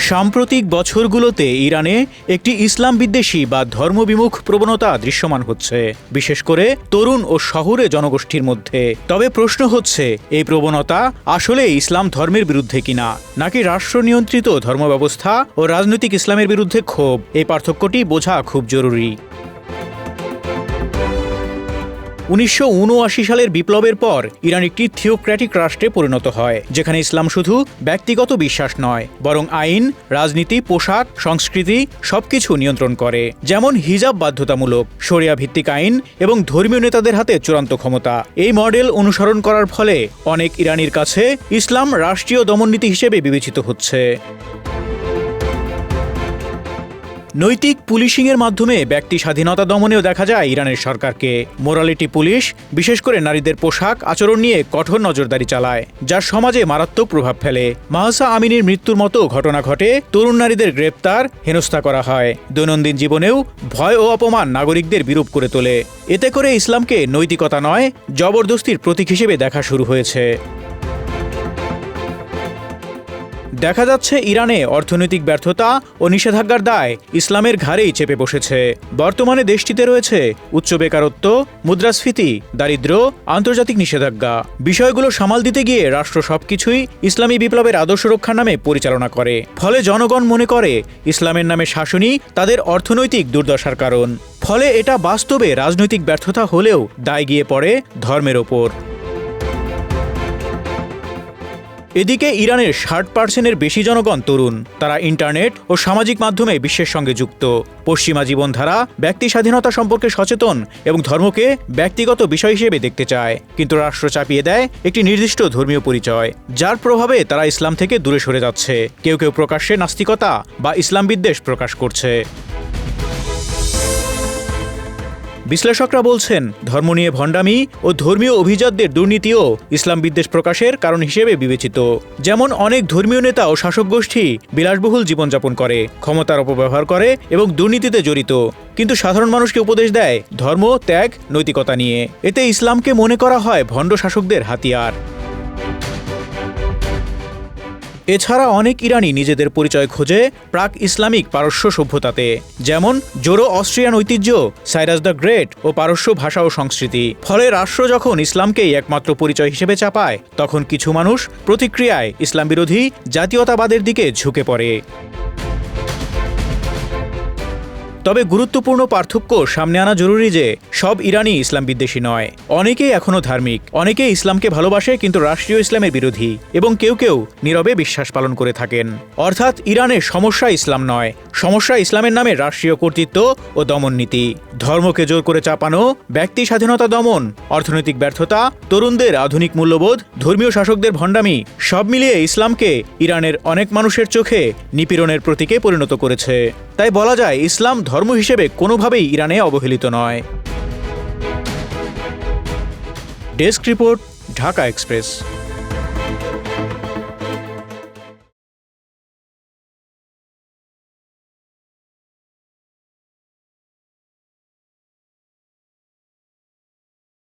সাম্প্রতিক বছরগুলোতে ইরানে একটি ইসলাম বিদ্বেষী বা ধর্মবিমুখ প্রবণতা দৃশ্যমান হচ্ছে, বিশেষ করে তরুণ ও শহুরে জনগোষ্ঠীর মধ্যে। তবে প্রশ্ন হচ্ছে, এই প্রবণতা আসলে ইসলাম ধর্মের বিরুদ্ধে কিনা, নাকি রাষ্ট্র নিয়ন্ত্রিত ধর্মব্যবস্থা ও রাজনৈতিক ইসলামের বিরুদ্ধে ক্ষোভ। এই পার্থক্যটি বোঝা খুব জরুরি। 1979 সালের বিপ্লবের পর ইরান একটি থিওক্র্যাটিক রাষ্ট্রে পরিণত হয়, যেখানে ইসলাম শুধু ব্যক্তিগত বিশ্বাস নয়, বরং আইন, রাজনীতি, পোশাক, সংস্কৃতি সবকিছু নিয়ন্ত্রণ করে। যেমন হিজাব বাধ্যতামূলক, শরিয়া ভিত্তিক আইন এবং ধর্মীয় নেতাদের হাতে চূড়ান্ত ক্ষমতা। এই মডেল অনুসরণ করার ফলে অনেক ইরানির কাছে ইসলাম রাষ্ট্রীয় দমননীতি হিসেবে বিবেচিত হচ্ছে। নৈতিক পুলিশিংয়ের মাধ্যমে ব্যক্তি স্বাধীনতা দমনেও দেখা যায় ইরানের সরকারকে। মোরালিটি পুলিশ বিশেষ করে নারীদের পোশাক, আচরণ নিয়ে কঠোর নজরদারি চালায়, যা সমাজে মারাত্মক প্রভাব ফেলে। মাহসা আমিনির মৃত্যুর মতো ঘটনা ঘটে, তরুণ নারীদের গ্রেপ্তার, হেনস্থা করা হয়। দৈনন্দিন জীবনেও ভয় ও অপমান নাগরিকদের বিরূপ করে তোলে। এতে করে ইসলামকে নৈতিকতা নয়, জবরদস্তির প্রতীক হিসেবে দেখা শুরু হয়েছে। দেখা যাচ্ছে ইরানে অর্থনৈতিক ব্যর্থতা ও নিষেধাজ্ঞার দায় ইসলামের ঘাড়েই চেপে বসেছে। বর্তমানে দেশটিতে রয়েছে উচ্চ বেকারত্ব, মুদ্রাস্ফীতি, দারিদ্র্য, আন্তর্জাতিক নিষেধাজ্ঞা। বিষয়গুলো সামাল দিতে গিয়ে রাষ্ট্র সবকিছুই ইসলামী বিপ্লবের আদর্শ রক্ষার নামে পরিচালনা করে। ফলে জনগণ মনে করে ইসলামের নামে শাসনই তাদের অর্থনৈতিক দুর্দশার কারণ। ফলে এটা বাস্তবে রাজনৈতিক ব্যর্থতা হলেও দায় গিয়ে পড়ে ধর্মের ওপর। এদিকে ইরানের 60% বেশি জনগণ তরুণ। তারা ইন্টারনেট ও সামাজিক মাধ্যমে বিশ্বের সঙ্গে যুক্ত। পশ্চিমা জীবনধারা, ব্যক্তি স্বাধীনতা সম্পর্কে সচেতন এবং ধর্মকে ব্যক্তিগত বিষয় হিসেবে দেখতে চায়। কিন্তু রাষ্ট্র চাপিয়ে দেয় একটি নির্দিষ্ট ধর্মীয় পরিচয়, যার প্রভাবে তারা ইসলাম থেকে দূরে সরে যাচ্ছে। কেউ কেউ প্রকাশ্যে নাস্তিকতা বা ইসলাম বিদ্বেষ প্রকাশ করছে। বিশ্লেষকরা বলছেন, ধর্ম নিয়ে ভণ্ডামি ও ধর্মীয় অভিজাতদের দুর্নীতিও ইসলাম বিদ্বেষ প্রকাশের কারণ হিসেবে বিবেচিত। যেমন অনেক ধর্মীয় নেতা ও শাসক গোষ্ঠী বিলাসবহুল জীবনযাপন করে, ক্ষমতার অপব্যবহার করে এবং দুর্নীতিতে জড়িত, কিন্তু সাধারণ মানুষকে উপদেশ দেয় ধর্ম ত্যাগ, নৈতিকতা নিয়ে। এতে ইসলামকে মনে করা হয় ভণ্ড শাসকদের হাতিয়ার। এছাড়া অনেক ইরানি নিজেদের পরিচয় খোঁজে প্রাক ইসলামিক পারস্য সভ্যতাতে, যেমন জোরো অস্ট্রিয়ান ঐতিহ্য, সাইরাস দ্য গ্রেট ও পারস্য ভাষা ও সংস্কৃতি। ফলে রাষ্ট্র যখন ইসলামকেই একমাত্র পরিচয় হিসেবে চাপায়, তখন কিছু মানুষ প্রতিক্রিয়ায় ইসলাম বিরোধী জাতীয়তাবাদের দিকে ঝুঁকে পড়ে। তবে গুরুত্বপূর্ণ পার্থক্য সামনে আনা জরুরি যে সব ইরানি ইসলাম বিদ্বেষী নয়। অনেকেই এখনও ধার্মিক, অনেকেই ইসলামকে ভালোবাসে কিন্তু রাষ্ট্রীয় ইসলামের বিরোধী, এবং কেউ কেউ নীরবে বিশ্বাস পালন করে থাকেন। অর্থাৎ ইরানের সমস্যা ইসলাম নয়, সমস্যা ইসলামের নামে রাষ্ট্রীয় কর্তৃত্ব ও দমন নীতি। ধর্মকে জোর করে চাপানো, ব্যক্তি স্বাধীনতা দমন, অর্থনৈতিক ব্যর্থতা, তরুণদের আধুনিক মূল্যবোধ, ধর্মীয় শাসকদের ভণ্ডামি সব মিলিয়ে ইসলামকে ইরানের অনেক মানুষের চোখে নিপীড়নের প্রতীকে পরিণত করেছে। তাই বলা যায় ইসলাম ধর্ম হিসেবে কোনোভাবেই ইরানে অবহেলিত নয়। Desk report, Dhaka express.